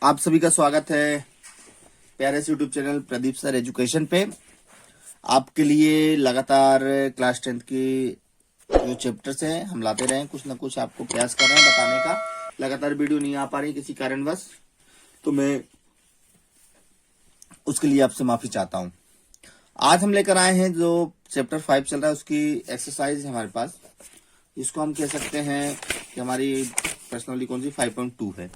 आप सभी का स्वागत है प्यारे से YouTube channel Pradeep sir education पे। आपके लिए लगातार क्लास 10th की जो चैप्टर्स हैं हम लाते रहे, कुछ ना कुछ आपको प्रयास कर रहे हैं बताने का। लगातार वीडियो नहीं आ पा रही किसी कारणवश, तो मैं उसके लिए आपसे माफी चाहता हूं। आज हम लेकर आए हैं जो चैप्टर 5 चल रहा है, उसकी एक्सरसाइज हमारे पास, इसको हम कह सकते हैं कि हमारी पर्सनली कौन सी 5.2 है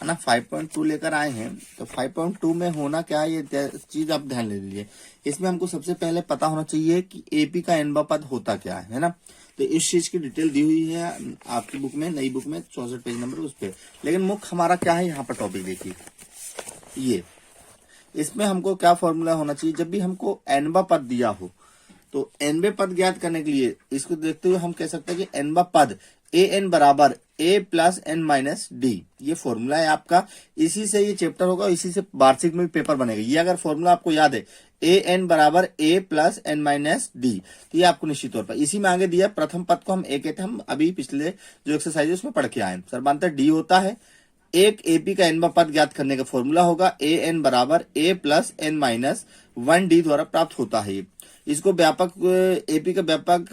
ना। 5.2 लेकर आए हैं, तो 5.2 में होना क्या है ये चीज आप ध्यान ले लीजिए। इसमें हमको सबसे पहले पता होना चाहिए कि एपी का एनबा पद होता क्या है ना। तो इस चीज की डिटेल दी हुई है आपकी बुक में, नई बुक में 64 पेज नंबर उस पे। लेकिन मुख्य हमारा क्या है यहाँ पर टॉपिक देखिए, ये इसमें हमको क्या फॉर्मूला होना चाहिए। जब भी हमको एनबा पद दिया हो तो एनबे पद ज्ञात करने के लिए इसको देखते हुए हम कह सकते हैं कि एनबा पद ए एन बराबर A plus N minus D, ये फॉर्मूला है आपका। इसी से ये चैप्टर होगा, इसी से वार्षिक में भी पेपर बनेगा। ये अगर फॉर्मूला आपको याद है ए एन बराबर A plus N minus D, तो ये आपको निश्चित तौर पर इसी में आगे दिया। प्रथम पद को हम ए कहते हैं, हम अभी पिछले जो एक्सरसाइज है उसमें पढ़ के आए। सर्वांतर डी होता है। एक एपी का एनबा पद ज्ञात करने का फॉर्मूला होगा ए एन बराबर A plus N minus 1 D द्वारा प्राप्त होता है। इसको व्यापक एपी का व्यापक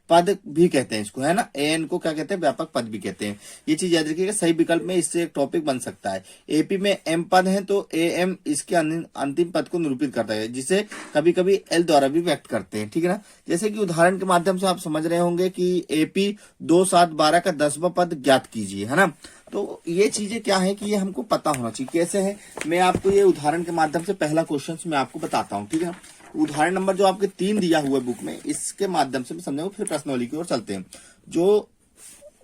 पद भी कहते हैं इसको, है ना। एन को क्या कहते हैं, व्यापक पद भी कहते हैं। ये चीज याद रखिएगा, सही विकल्प में इससे एक टॉपिक बन सकता है। एपी में एम पद है तो ए एम इसके अंतिम पद को निरूपित करता है, जिसे कभी कभी एल द्वारा भी व्यक्त करते हैं, ठीक है ना। जैसे कि उदाहरण के माध्यम से आप समझ रहे होंगे कि एपी 2 7 12 का 10वां पद ज्ञात कीजिए, है ना। तो ये चीजें क्या है कि ये हमको पता होना चाहिए कैसे है। मैं आपको ये उदाहरण के माध्यम से पहला क्वेश्चन मैं आपको बताता हूँ, ठीक है। उदाहरण नंबर जो आपके 3 दिया हुआ है बुक में, इसके माध्यम से मैं समझाऊंगा, फिर प्रश्नावली की ओर चलते हैं। जो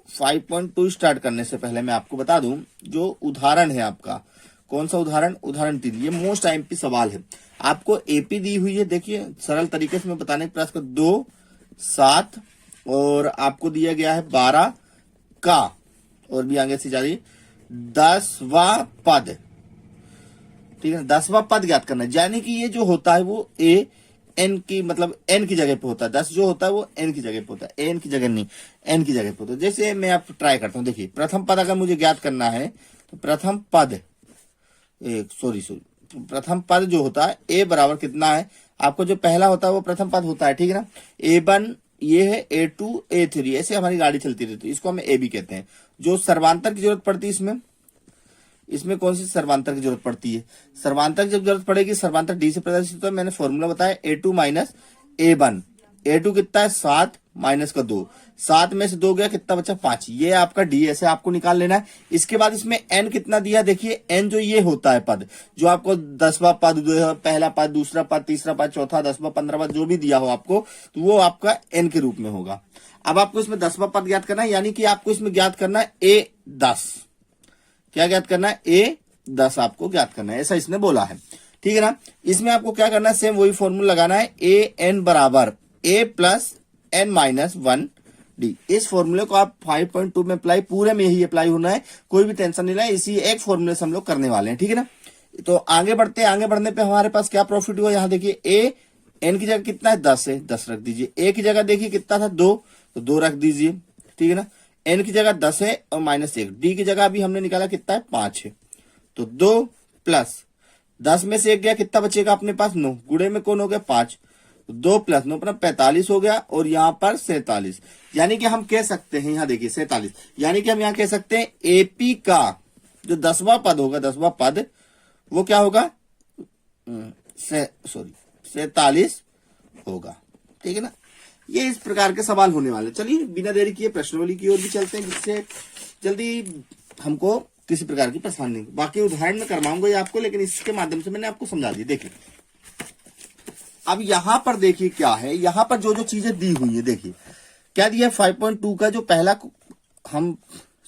5.2 स्टार्ट करने से पहले मैं आपको बता दूं, जो उदाहरण है आपका, कौन सा उदाहरण, उदाहरण 3, ये मोस्ट आईएमपी सवाल है। आपको एपी दी हुई है, देखिए सरल तरीके से मैं बताने का प्रयास कर। 2 7 और आपको दिया गया है 12 का, और भी आगे से जारी 10वां पद, ठीक है। 10वां पद ज्ञात करना है, यानी कि ये जो होता है वो ए एन की, मतलब एन की जगह पे होता है। 10 जो होता है वो एन की जगह पे होता है, एन की जगह नहीं, एन की जगह पे होता है। जैसे मैं आप ट्राई करता हूं, देखिए प्रथम पद अगर मुझे ज्ञात करना है तो प्रथम पद प्रथम पद जो होता है ए बराबर कितना है, आपको जो पहला होता है वो प्रथम पद होता है, ठीक है ना। A1 ये है, A2 A3, ऐसे हमारी गाड़ी चलती रहती है, इसको हम ए बी कहते हैं। जो सर्वांतर की जरूरत पड़ती है इसमें कौन सी सर्वांतर की जरूरत पड़ती है, सर्वांतर की जब जरूरत पड़ेगी सर्वांतर डी से प्रदर्शित होता है। मैंने फॉर्मूला बताया A2 माइनस A1। A2 कितना है 7 माइनस का 2, 7 में से 2 गया, कितना बचा 5, ये आपका डी ऐसे आपको निकाल लेना है। इसके बाद इसमें एन कितना दिया, देखिए एन जो ये होता है पद, जो आपको 10वां पद, पहला पद, दूसरा पद, तीसरा पद, चौथा, 10वां, 15वां जो भी दिया हो आपको, तो वो आपका एन के रूप में होगा। अब आपको इसमें 10वां पद ज्ञात करना है, यानी कि आपको इसमें ज्ञात करना है A10, क्या ज्ञात करना है, A10 आपको ज्ञात करना है, ऐसा इसने बोला है, ठीक है ना। इसमें आपको क्या करना है, सेम वही फॉर्मूला लगाना है, ए एन बराबर A plus N minus 1 D. इस फॉर्मूले को आप 5.2 में अप्लाई, पूरे में ही अप्लाई होना है, कोई भी टेंशन नहीं लेना, इसी एक फॉर्मूले से हम लोग करने वाले हैं, ठीक है ना। तो आगे बढ़ने पे हमारे पास क्या प्रॉफिट हुआ, यहाँ देखिए ए एन की जगह कितना है 10 है, 10 रख दीजिए। ए की जगह देखिए कितना था 2, तो 2 रख दीजिए, ठीक है ना। एन की जगह 10 है और माइनस 1, डी की जगह अभी हमने निकाला कितना है 5 है, तो 2 प्लस 10 में से 1 गया, कितना बचेगा अपने पास 9, गुणे में कौन हो गया 5, 2 प्लस 9 अपना 45 हो गया, और यहाँ पर 47, यानी कि हम कह सकते हैं, यहाँ देखिए 47, यानी कि हम यहाँ कह सकते हैं एपी का जो 10वां पद होगा, 10वां पद वो क्या होगा, 47 होगा, ठीक है ना। ये इस प्रकार के सवाल होने वाले। चलिए बिना देरी किए प्रश्नावली की ओर भी चलते हैं, जिससे जल्दी हमको किसी प्रकार की परेशानी नहीं। बाकी उदाहरण में करवाऊंगा ये आपको, लेकिन इसके माध्यम से मैंने आपको समझा दी। देखिए अब यहां पर देखिए क्या है, यहां पर जो जो चीजें दी हुई है, देखिए क्या दिया है। 5.2 का जो पहला हम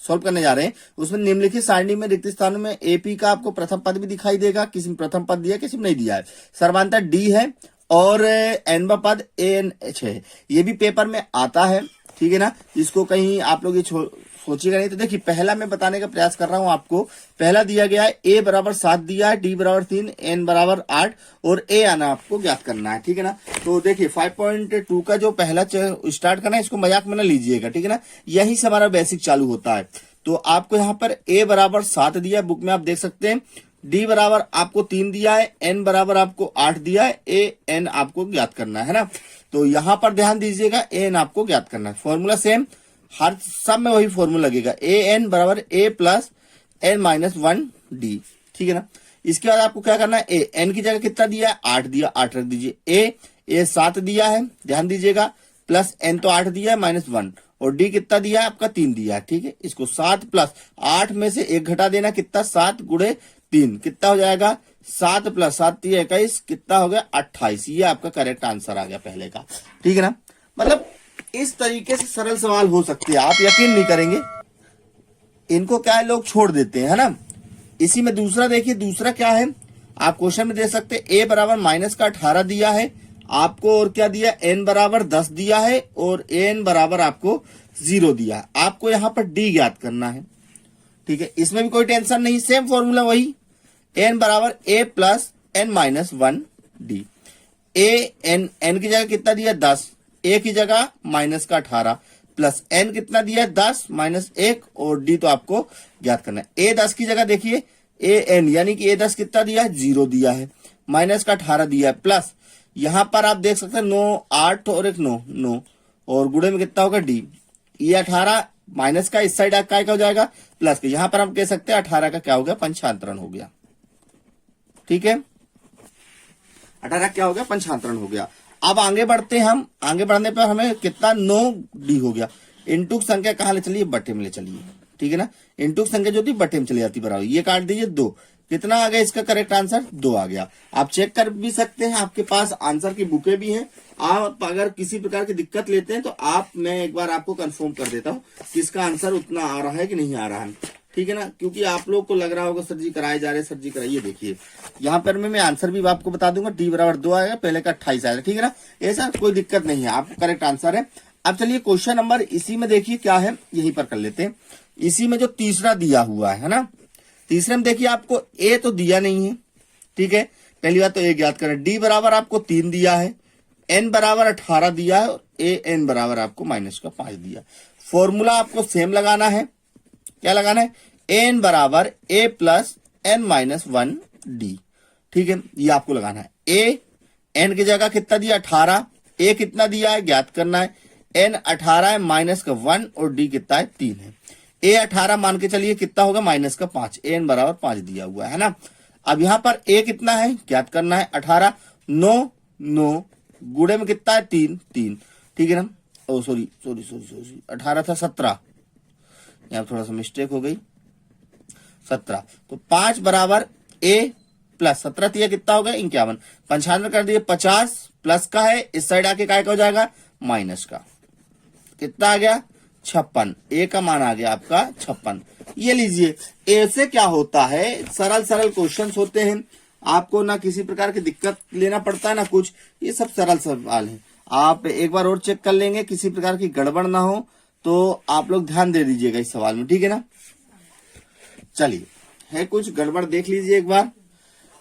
सॉल्व करने जा रहे हैं, उसमें निम्नलिखित सारणी में रिक्त स्थानों में एपी का आपको प्रथम पद भी दिखाई देगा, किसी में प्रथम पद दिया, किसी में नहीं दिया है। सर्वांतर डी है और एनवा पद ANH है, ये भी पेपर में आता है, ठीक है ना। इसको कहीं आप लोग ये सोचिएगा नहीं। तो देखिए पहला मैं बताने का प्रयास कर रहा हूं आपको। पहला दिया गया है A बराबर 7 दिया है, D बराबर 3, N बराबर 8 और A आना आपको ज्ञात करना है, ठीक है ना। तो देखिए 5.2 का जो पहला स्टार्ट करना है, इसको मजाक में ना लीजिएगा, ठीक है ना। यही से हमारा बेसिक चालू होता है। तो आपको यहाँ पर a बराबर 7 दिया है, बुक में आप देख सकते हैं। d बराबर आपको 3 दिया है, n बराबर आपको 8 दिया है, a n आपको ज्ञात करना है ना। तो यहाँ पर ध्यान दीजिएगा, a n आपको ज्ञात करना है। फॉर्मूला सेम, हर सब में वही फॉर्मूला लगेगा, a n बराबर a plus n minus 1 d, ठीक है ना। इसके बाद आपको क्या करना है, a n की जगह कितना दिया है, 8 दिया, 8 रख दीजिए। a 7 दिया है, ध्यान दीजिएगा, प्लस n तो 8 दिया है माइनस 1, और d कितना दिया है आपका 3 दिया है, ठीक है। इसको 7 प्लस 8 में से 1 घटा देना, कितना 7 गुणे 3 कितना हो जाएगा, 7 प्लस 7 3 21 कितना हो गया 28। ये आपका करेक्ट आंसर आ गया पहले का, ठीक है ना। मतलब इस तरीके से सरल सवाल हो सकते हैं, आप यकीन नहीं करेंगे, इनको क्या है लोग छोड़ देते हैं, है ना। इसी में दूसरा देखिए, दूसरा क्या है आप क्वेश्चन में दे सकते हैं, a बराबर माइनस का 18 दिया है आपको, और क्या दिया, n बराबर 10 दिया है, और an बराबर आपको 0 दिया है। आपको यहाँ पर d ज्ञात करना है, ठीक है। इसमें भी कोई टेंशन नहीं, सेम फॉर्मूला वही, n बराबर a plus n minus 1 d। n की जगह कितना दिया 10, a की जगह माइनस का 18 प्लस n कितना दिया 10 माइनस 1, और d तो आपको ज्ञात करना है। a 10 की जगह देखिए an यानी कि a 10 कितना दिया है 0 दिया है, माइनस का 18 दिया है, प्लस यहां पर आप देख सकते हैं 9 8 और एक 9 9, और गुणे में कितना होगा d। ये 18 माइनस का इस साइड का हो जाएगा, प्लस के यहां पर हम कह सकते हैं 18 का क्या हो गया, पंचांतरण हो गया, ठीक है। 18 क्या हो गया, पंचांतरण हो गया। अब आगे बढ़ते हैं हम, आगे बढ़ने पर हमें कितना 9d हो गया। इंटू संख्या कहां ले चलिए, बटे में ले चलिए, ठीक है ना। इंटू संख्या जो थी बटे में चली जाती बराबर, ये काट दीजिए 2, कितना आ गया इसका करेक्ट आंसर 2 आ गया। आप चेक कर भी सकते हैं, आपके पास आंसर की बुकें भी हैं। आप अगर किसी प्रकार की दिक्कत लेते हैं तो आप, मैं एक बार आपको कंफर्म कर देता हूँ कि इसका आंसर उतना आ रहा है कि नहीं आ रहा है, ठीक है ना। क्योंकि आप लोग को लग रहा होगा सर जी कराए जा रहे, सर जी कराइए, देखिए यहाँ पर मैं आंसर भी आपको बता दूंगा, d बराबर 2 आएगा, पहले का 28 आएगा, ठीक है ना। ऐसा कोई दिक्कत नहीं है, आपको करेक्ट आंसर है। अब चलिए क्वेश्चन नंबर इसी में देखिए क्या है, यहीं पर कर लेते हैं। इसी में जो तीसरा दिया हुआ है ना, तीसरे में देखिए आपको a तो दिया नहीं है, ठीक है। पहली बात तो a ज्ञात करें, d बराबर आपको 3 दिया है, n बराबर 18 दिया है, और an बराबर आपको माइनस का 5 दिया। फॉर्मूला आपको सेम लगाना है, क्या लगाना है, n बराबर a plus n minus 1 d, ठीक है। ये आपको लगाना है। a n की जगह कितना दिया 18, a कितना दिया है ज्ञात करना है, n 18 है, माइनस का 1, और d कितना है 3 है। a 18 मान के चलिए कितना होगा माइनस का 5, n बराबर 5 दिया हुआ है ना। अब यहाँ पर a कितना है ज्ञात करना है, 18 9 9 गुणे में कितना है 3 3, ठीक है ना। ओ सॉरी 18 था 17, यहाँ थोड़ा सा मिस्टेक हो गई, 17, तो 5 बराबर a प्लस 17 दिया कितना हो गया 51, 95 कर दिए 50, प्लस का है इस साइड आके काय का हो जाएगा माइनस का, कितना आ गया 56, a का मान आ गया आपका 56। ये लीजिए, ऐसे क्या होता है, सरल सरल क्वेश्चंस होते हैं, आपको ना किसी प्रकार की दिक्कत लेना पड़ता है ना कुछ, ये सब सरल सवाल है। आप एक बार और चेक कर लेंगे, किसी प्रकार की गड़बड़ ना हो तो आप लोग ध्यान दे दीजिएगा इस सवाल में, ठीक है ना। चलिए, है कुछ गड़बड़ देख लीजिए एक बार,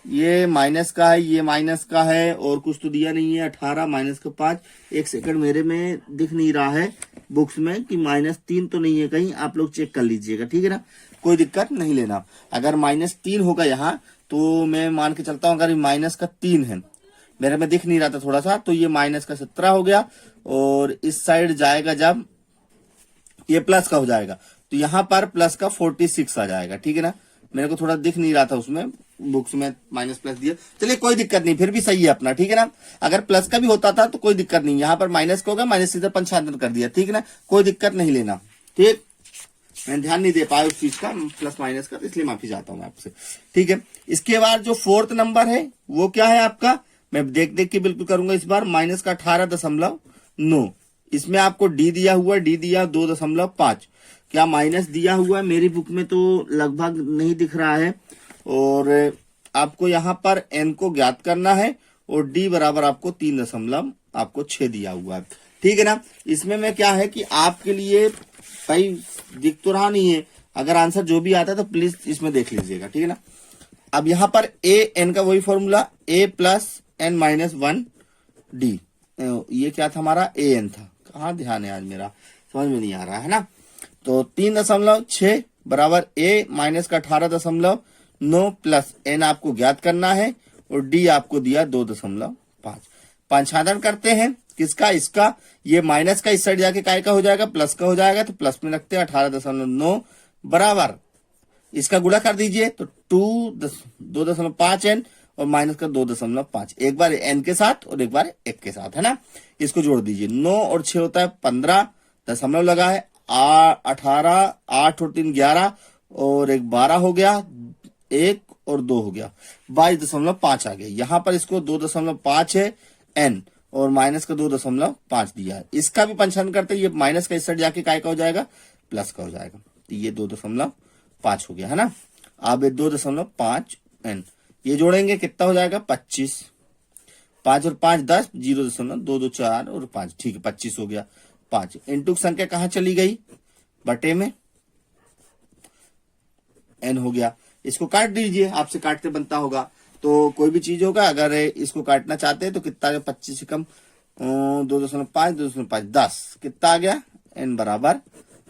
ये माइनस का है, ये माइनस का है, और कुछ तो दिया नहीं है, 18 माइनस का 5, एक सेकंड मेरे में दिख नहीं रहा है बुक्स में कि -3 तो नहीं है कहीं, आप लोग चेक कर लीजिएगा, ठीक है ना। कोई दिक्कत नहीं लेना, अगर -3 होगा यहाँ तो मैं मान के चलता हूँ, अगर माइनस का 3 है, मेरे में दिख नहीं रहा था थोड़ा सा, तो ये माइनस का 17 हो गया, और इस साइड जाएगा जब ये प्लस का हो जाएगा तो यहाँ पर प्लस का 46 आ जाएगा, ठीक है ना। मेरे को थोड़ा दिख नहीं रहा था उसमें बुक्स में माइनस प्लस दिया, चलिए कोई दिक्कत नहीं, फिर भी सही है अपना, ठीक है ना। अगर प्लस का भी होता था तो कोई दिक्कत नहीं, यहाँ पर माइनस का होगा, माइनस सीधा 95 कर दिया, ठीक है ना, कोई दिक्कत नहीं लेना, ठीक। मैं ध्यान नहीं दे पाया उस चीज का, प्लस माइनस का, इसलिए माफी चाहता हूँ आपसे, ठीक है। इसके बाद जो 4th नंबर है वो क्या है आपका, मैं देख देख के बिल्कुल करूंगा इस बार, माइनस का 18.9, इसमें आपको डी दिया हुआ, डी दिया 2.5, क्या माइनस दिया हुआ है, मेरी बुक में तो लगभग नहीं दिख रहा है, और आपको यहाँ पर n को ज्ञात करना है, और d बराबर आपको 3.6 दिया हुआ है, ठीक है ना। इसमें में क्या है कि आपके लिए भाई दिख तो रहा नहीं है, अगर आंसर जो भी आता है तो प्लीज इसमें देख लीजिएगा, ठीक है ना। अब यहाँ पर a n का वही formula, a plus n minus 1 d, ये क्या था हमारा a n था, कहाँ ध्यान है आज मेरा, समझ में नहीं आ रहा है ना। तो 3.6 बराबर ए माइनस का 18.9 प्लस एन आपको ज्ञात करना है और डी आपको दिया 2.5। पंचांतरण करते हैं किसका, इसका, ये माइनस का इस साइड जाके काय का हो जाएगा, प्लस का हो जाएगा, तो प्लस में रखते हैं 18.9 बराबर इसका गुणा कर दीजिए तो 2.5 एन और माइनस का 2.5, एक बार एन के साथ और एक बार 1 के साथ, है ना। इसको जोड़ दीजिए, 9 और 6 होता है 15, दशमलव लगा है 18, 8 और 3 11 और 1 12 हो गया, 1 और 2 हो गया, 22.5 आ गया। यहां पर इसको 2.5 है एन और माइनस का 2.5 दिया है। इसका भी पंचांतरण करते हैं, ये माइनस का इस साइड जाके काय का हो जाएगा, प्लस का हो जाएगा, तो ये 2.5 हो गया, है ना। अब 2.5 एन ये जोड़ेंगे कितना हो जाएगा 25, 5 और 5 10, 0.224 और 5, ठीक है 25 हो गया। 5 इंटू संख्या कहां चली गई, बटे में एन हो गया। इसको काट दीजिए, आपसे काटते बनता होगा तो कोई भी चीज होगा, अगर इसको काटना चाहते हैं तो कितना आ गया 25 से कम 2.5 2.5 10, कितना आ गया एन बराबर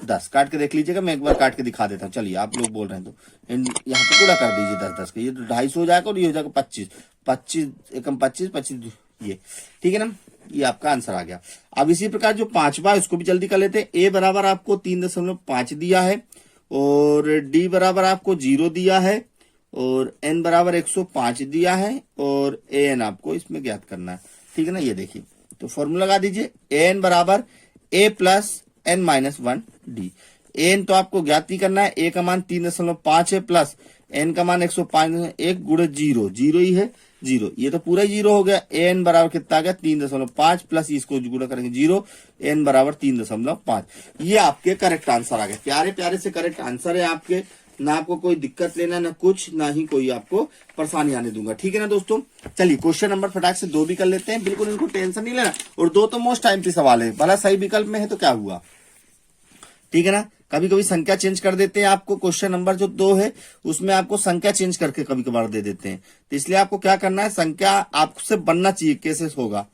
10। काट के देख लीजिएगा, मैं एक बार काट के दिखा देता हूँ। चलिए आप लोग बोल रहे हैं तो यहाँ पे पूरा कर दीजिए 10 10 के, ये तो 250 हो जाएगा और ये हो जाएगा 25 25 एकम 25 25, ये ठीक है ना, ये आपका आंसर आ गया। अब इसी प्रकार जो 5वां इसको भी जल्दी कर लेते हैं। ए बराबर आपको 3.5 दिया है और डी बराबर आपको 0 दिया है और एन बराबर 105 दिया है और ए एन आपको इसमें ज्ञात करना है, ठीक है ना। ये देखिए तो फॉर्मूला लगा दीजिए, ए एन बराबर A plus N minus 1 D. N तो आपको ज्ञात नहीं करना है, ए का मान 3.5 है प्लस एन का मान 105, 1 गुणे 0, 0 ही है 0, ये तो पूरा 0 हो गया। एन बराबर कितना आ गया 3.5 प्लस इसको गुणा करेंगे 0, एन बराबर 3.5। ये आपके करेक्ट आंसर आ गए। प्यारे प्यारे से करेक्ट आंसर है आपके, ना आपको कोई दिक्कत लेना ना कुछ, ना ही कोई आपको परेशानी आने दूंगा, ठीक है ना दोस्तों। चलिए क्वेश्चन नंबर फटाक से 2 भी कर लेते हैं, बिल्कुल इनको टेंशन नहीं लेना। और 2 तो मोस्ट टाइम पे सवाल है, भला सही विकल्प में है तो क्या हुआ, ठीक है ना। कभी कभी संख्या चेंज कर देते हैं आपको, क्वेश्चन नंबर जो 2 है उसमें आपको संख्या चेंज करके कभी कभार दे देते हैं, तो इसलिए आपको क्या करना है, संख्या आपसे बनना चाहिए, कैसे होगा।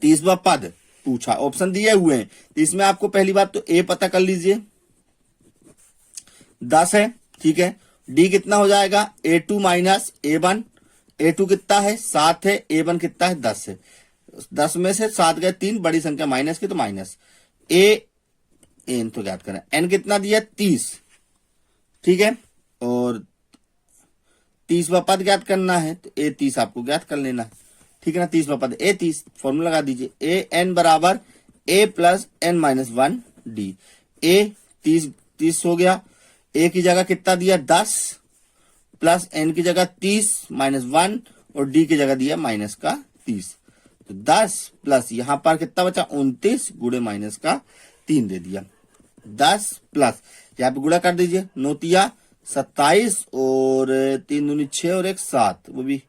30वां पद पूछा, ऑप्शन दिए हुए हैं, तो इसमें आपको पहली बात तो ए पता कर लीजिए 10 है, ठीक है। डी कितना हो जाएगा A2 माइनस A1, A2 कितना है 7 है, A1 कितना है 10 है, 10 में से 7 गए 3, बड़ी संख्या माइनस की तो माइनस। एन तो ज्ञात करना, एन कितना दिया 30, ठीक है, और 30वां पद ज्ञात करना है तो A30 आपको ज्ञात कर लेना है, ठीक है ना। 30वां पद A30, फॉर्मूला लगा दीजिए, ए एन बराबर A plus N minus 1 D. A 30 हो गया, ए की जगह कितना दिया 10 प्लस एन की जगह 30 माइनस 1 और डी की जगह दिया माइनस का 30, तो 10 प्लस यहां पर कितना बचा 29 गुणे माइनस का 3 दे दिया, 10 प्लस यहां पे गुणा कर दीजिए, 9 तिया 27 और 3 दूनी 6 और 1 7, वो भी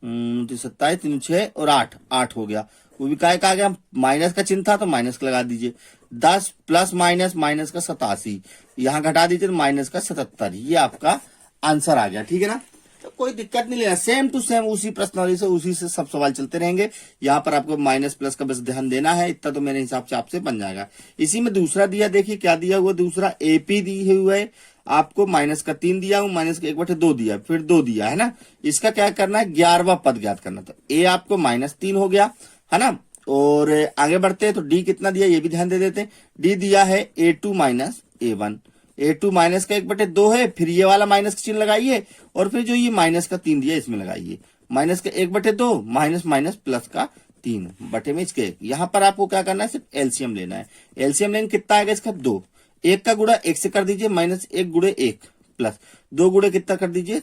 27 3 6 और 8 8 हो गया, वो भी काय का आ गया, माइनस का चिन्ह था तो माइनस का लगा दीजिए। 10 प्लस माइनस माइनस का 87, यहां घटा दीजिए तो माइनस का 77, ये आपका आंसर आ गया, ठीक है ना। तो कोई दिक्कत नहीं लेना, सेम टू सेम उसी प्रश्नावली से उसी से सब सवाल चलते रहेंगे। यहाँ पर आपको माइनस प्लस का बस ध्यान देना है, इतना तो मेरे हिसाब से आपसे बन जाएगा। इसी में दूसरा दिया, देखिए क्या दिया हुआ, दूसरा एपी दी हुआ है आपको, माइनस का 3 दिया हूं, माइनस का 1/2 दिया, फिर 2 दिया है ना। इसका क्या करना है 11वां पद ज्ञात करना, तो ए आपको -3 हो गया, है ना। और आगे बढ़ते हैं तो डी कितना दिया ये भी ध्यान दे देते हैं, डी दिया है A2 minus A1, A2 minus का 1/2 है, फिर ये वाला माइनस का चिन्ह लगाइए और फिर जो ये माइनस का 3 दिया इसमें लगाइए, माइनस का 1/2 माइनस माइनस प्लस का 3 बटे में इसके 1। यहाँ पर आपको क्या करना है सिर्फ एलसीएम लेना है, एलसीएम लेने कितना आएगा इसका 2, 1 का गुणा 1 से कर दीजिए, -1 गुणे 1 प्लस 2 गुणे कितना कर दीजिए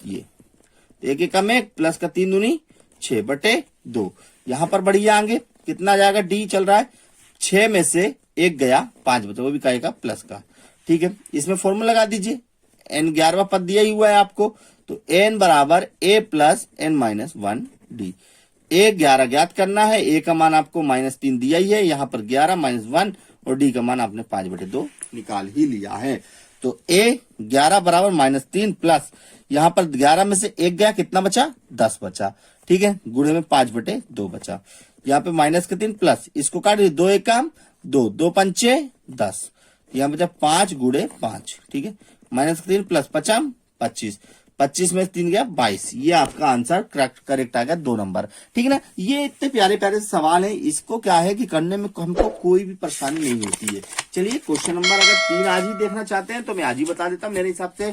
ये 1 1 में 1 प्लस का 3 दूनी 6/2। यहाँ पर बढ़िया आगे कितना जाएगा, डी चल रहा है 6 में से 1 गया 5 बचा, वो भी कहेगा प्लस का, ठीक है। इसमें फॉर्मूला लगा दीजिए, एन 11वां पद दिया ही हुआ है आपको, तो एन बराबर A plus N minus 1 D. ए 11 ज्ञात करना है, ए का मान आपको -3 दिया ही है, यहाँ पर 11 माइनस 1 और डी का मान आपने 5/2 निकाल ही लिया है। तो ए 11 बराबर -3 प्लस यहाँ पर 11 में से 1 गया कितना बचा 10 बचा, ठीक है, गुणे में 5/2 बचा, यहाँ पे -3 प्लस इसको काट 2 1 2 2 5 10, यहाँ बचा 5 गुड़े 5, ठीक है, -3 प्लस 5 25, 25 में 3 गया 22। ये आपका आंसर करेक्ट आ गया 2 नंबर, ठीक है ना। ये इतने प्यारे प्यारे सवाल है, इसको क्या है कि करने में हमको कोई भी परेशानी नहीं होती है। चलिए क्वेश्चन नंबर अगर 3 आज ही देखना चाहते हैं तो मैं आज ही बता देता हूँ। मेरे हिसाब से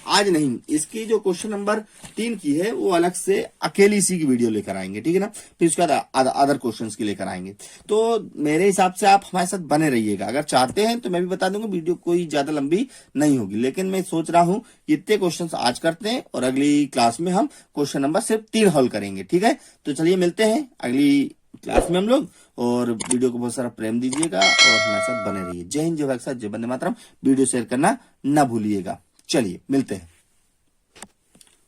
आज नहीं, इसकी जो क्वेश्चन नंबर 3 की है वो अलग से अकेली इसी की वीडियो लेकर आएंगे, ठीक है ना। फिर उसके बाद अदर क्वेश्चंस की लेकर आएंगे। तो मेरे हिसाब से आप हमारे साथ बने रहिएगा। अगर चाहते हैं तो मैं भी बता दूंगा, वीडियो कोई ज्यादा लंबी नहीं होगी, लेकिन मैं सोच रहा हूँ इतने क्वेश्चन आज करते हैं और अगली क्लास में हम क्वेश्चन नंबर सिर्फ 3 हल करेंगे, ठीक है। तो चलिए मिलते हैं अगली क्लास में हम लोग, और वीडियो को बहुत सारा प्रेम दीजिएगा और हमारे साथ बने रहिए। जय हिंद, जय भारत, जय वंदे मातरम। वीडियो शेयर करना ना भूलिएगा। चलिए मिलते हैं।